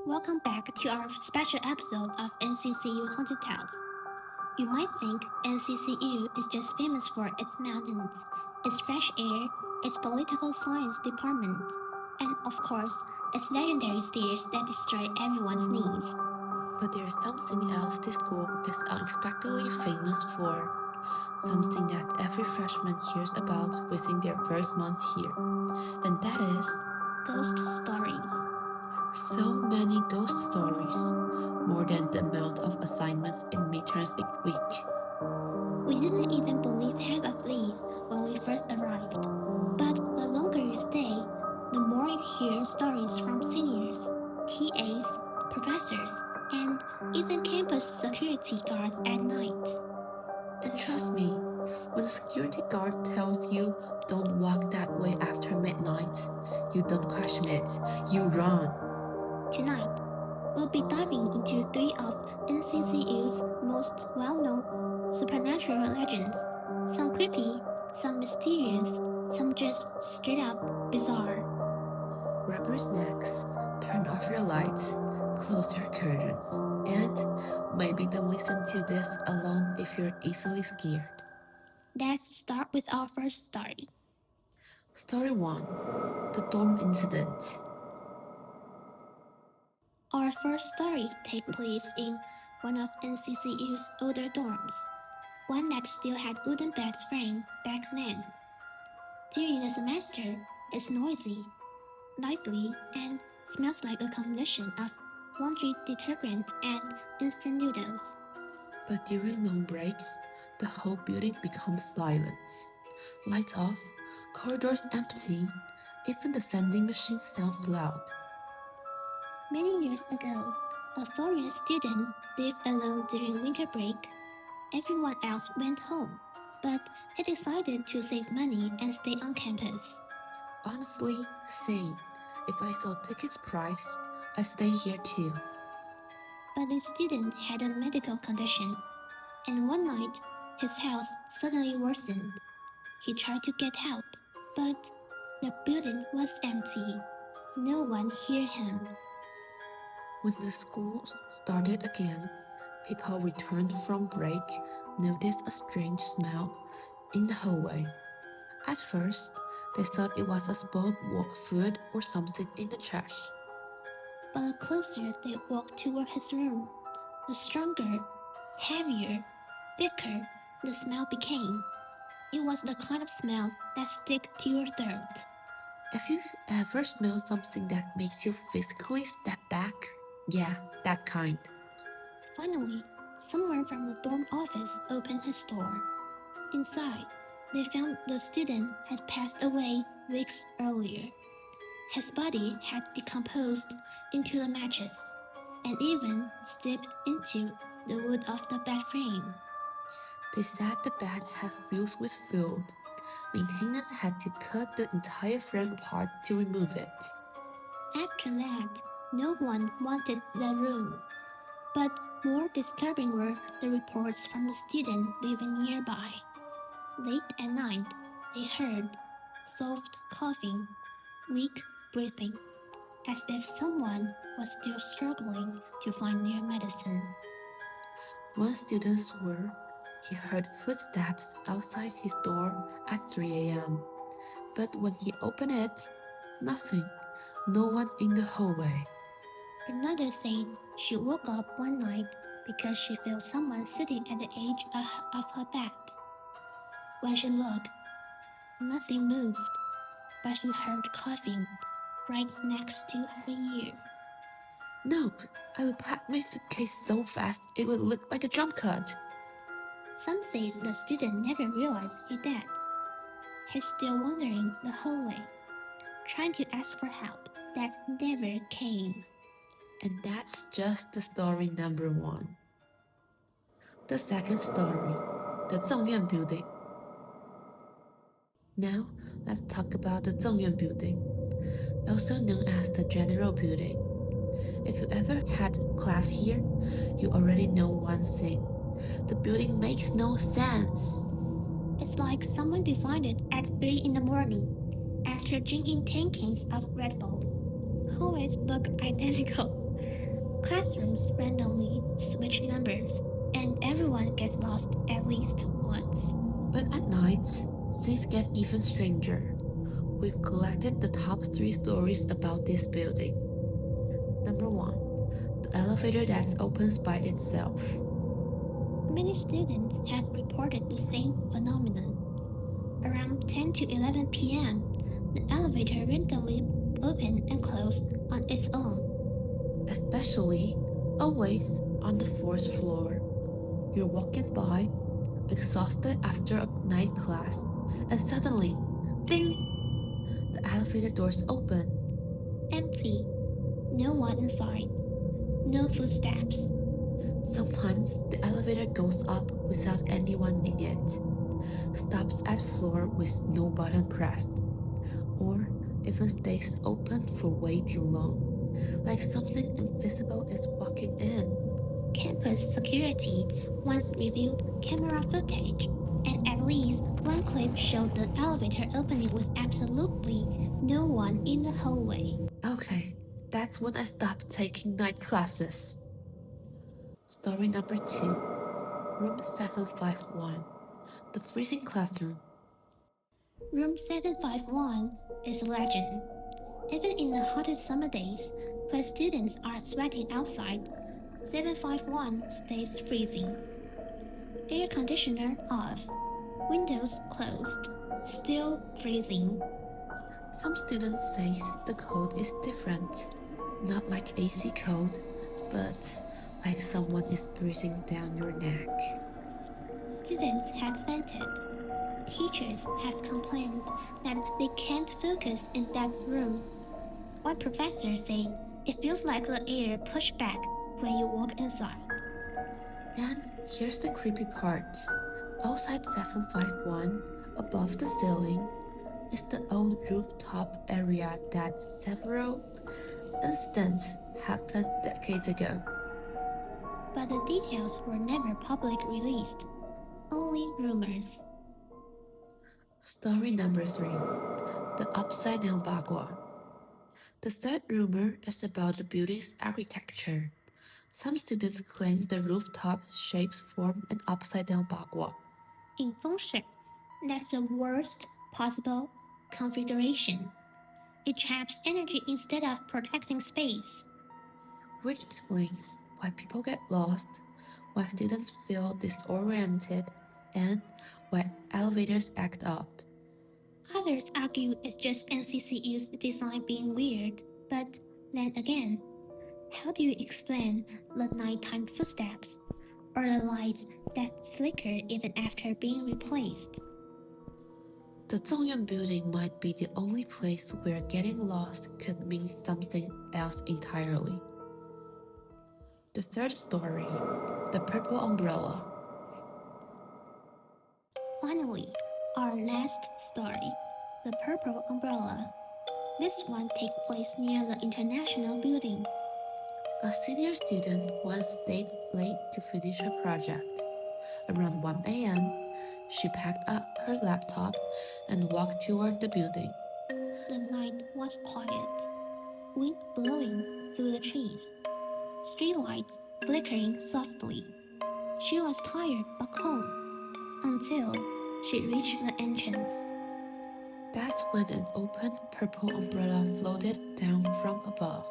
Welcome back to our special episode of NCCU Haunted Tales. You might think NCCU is just famous for its mountains, its fresh air, its political science department, and of course, its legendary stairs that destroy everyone's knees. But there's something else this school is unexpectedly famous for. Something that every freshman hears about within their first month here. And that is Ghost stories. so many ghost stories. More than the amount of assignments in midterms a week. We didn't even believe half of these when we first arrived. But the longer you stay, the more you hear stories from seniors, TAs, professors, and even campus security guards at night. And trust me, when the security guard tells you don't walk that way after midnight, you don't question it, you run. Tonight, we'll be diving into three of NCCU's most well-known supernatural legends. Some creepy, some mysterious, some just straight up bizarre. Grab your snacks, turn off your lights, close your curtains, and maybe don't listen to this alone if you're easily scared. Let's start with our first story. Story 1: The Dorm Incident. Our first story takes place in one of NCCU's older dorms, one that still had wooden bed frame back then. During the semester, it's noisy, lively, and smells like a combination of laundry detergent and instant noodles. But during long breaks, the whole building becomes silent. Lights off, corridors empty, even the vending machine sounds loud. Many years ago, a foreign student lived alone during winter break. Everyone else went home, but he decided to save money and stay on campus. Honestly, same. If I saw tickets price, I'd stay here too. But the student had a medical condition, and one night his health suddenly worsened. He tried to get help, but the building was empty. No one heard him. When the school started again, people returned from break noticed a strange smell in the hallway. At first, they thought it was a spoiled food or something in the trash. But the closer they walked toward his room, the stronger, heavier, thicker the smell became. It was the kind of smell that sticks to your throat. Have you ever smelled something that makes you physically step back? Yeah, that kind. Finally, someone from the dorm office opened his door. Inside, they found the student had passed away weeks earlier. His body had decomposed into the mattress and even slipped into the wood of the bed frame. They said the bed had wheels with food. Maintenance had to cut the entire frame apart to remove it. After that, no one wanted the room. But more disturbing were the reports from the student living nearby. Late at night, they heard soft coughing, weak breathing, as if someone was still struggling to find their medicine. One student swore he heard footsteps outside his door at 3 a.m. But when he opened it, nothing, no one in the hallway. Another said she woke up one night because she felt someone sitting at the edge of her bed. When she looked, nothing moved, but she heard coughing right next to her ear. No, I would pack my suitcase so fast it would look like a jump cut. Some says the student never realized he died. He's still wandering the hallway, trying to ask for help that never came. And that's just the story number 1. The second story, the Zongyuan Building. Now, let's talk about the Zongyuan Building, also known as the General Building. If you ever had class here, you already know one thing. The building makes no sense. It's like someone decided at 3 in the morning, after drinking 10 cans of Red Bulls. Hallways look identical. Classrooms randomly switch numbers, and everyone gets lost at least once. But at night, things get even stranger. We've collected the top 3 stories about this building. Number 1, the elevator that opens by itself. Many students have reported the same phenomenon. Around 10 to 11 p.m., the elevator randomly opened and closed on its own. Especially, always on the fourth floor. You're walking by, exhausted after a night class, and suddenly, ding! The elevator doors open. Empty. No one inside. No footsteps. Sometimes the elevator goes up without anyone in it, stops at floor with no button pressed, or even stays open for way too long, like something invisible is walking in. Campus security once reviewed camera footage, and at least one clip showed the elevator opening with absolutely no one in the hallway. Okay, that's when I stopped taking night classes. Story number 2, Room 751, the freezing classroom. Room 751 is a legend. Even in the hottest summer days, when students are sweating outside, 751 stays freezing. Air conditioner off, windows closed, still freezing. Some students say the code is different, not like AC code, but like someone is breathing down your neck. Students have fainted. Teachers have complained that they can't focus in that room. One professor said it feels like the air pushed back when you walk inside. And here's the creepy part. Outside 751, above the ceiling, is the old rooftop area that several incidents happened decades ago. But the details were never public released, only rumors. Story number 3, the upside down bagua. The third rumor is about the building's architecture. Some students claim the rooftop's shapes form an upside down bagua, In feng shui, that's the worst possible configuration. It traps energy instead of protecting space. which explains why people get lost, why students feel disoriented, and why elevators act up. Others argue it's just NCCU's design being weird, but then again, how do you explain the nighttime footsteps or the lights that flicker even after being replaced? The Zongyuan building might be the only place where getting lost could mean something else entirely. The third story, the purple umbrella. Finally, our last story, the purple umbrella. This one takes place near the International Building. A senior student once stayed late to finish her project. Around 1 a.m., she packed up her laptop and walked toward the building. The night was quiet, wind blowing through the trees, streetlights flickering softly. She was tired but calm until she reached the entrance. That's when an open purple umbrella floated down from above,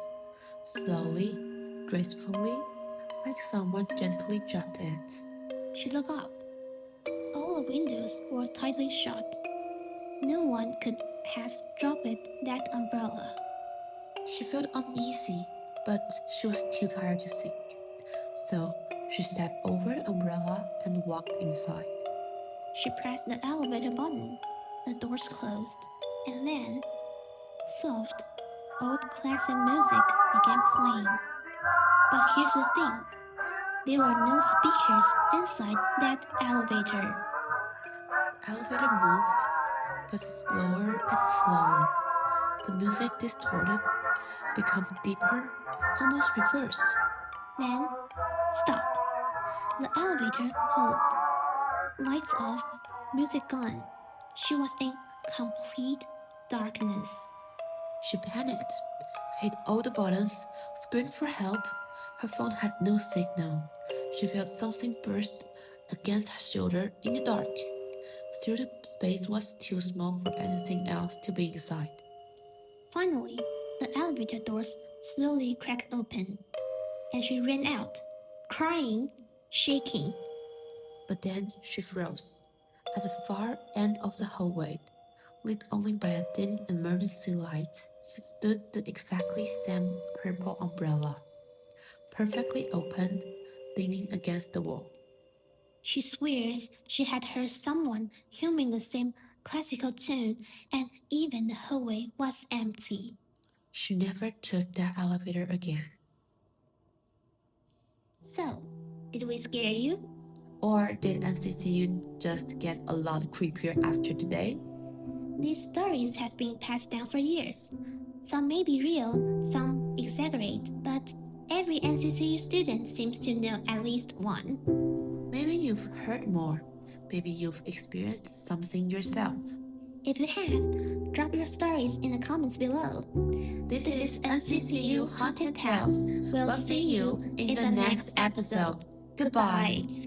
slowly, gracefully, like someone gently dropped it. She looked up. All the windows were tightly shut. No one could have dropped that umbrella. She felt uneasy, but she was too tired to think. So she stepped over the umbrella and walked inside. She pressed the elevator button. The doors closed, and then soft, old classic music began playing. But here's the thing, there were no speakers inside that elevator. The elevator moved, but slower and slower. The music distorted, became deeper, almost reversed. Then, stop. The elevator halt. Lights off, music gone. She was in complete darkness. She panicked, hit all the buttons, screamed for help, Her phone had no signal. She felt something burst against her shoulder in the dark. Still, the space was too small for anything else to be inside. Finally, the elevator doors slowly cracked open, and she ran out, crying, shaking. But then she froze. At the far end of the hallway, lit only by a dim emergency light, stood the exactly same purple umbrella, perfectly open, leaning against the wall. She swears she had heard someone humming the same classical tune, and even the hallway was empty. She never took that elevator again. So, did we scare you? Or did NCCU just get a lot creepier after today? These stories have been passed down for years. Some may be real, some exaggerate, but every NCCU student seems to know at least one. Maybe you've heard more. Maybe you've experienced something yourself. If you have, drop your stories in the comments below. This is NCCU Haunted Tales. We'll see you in the next episode. Goodbye.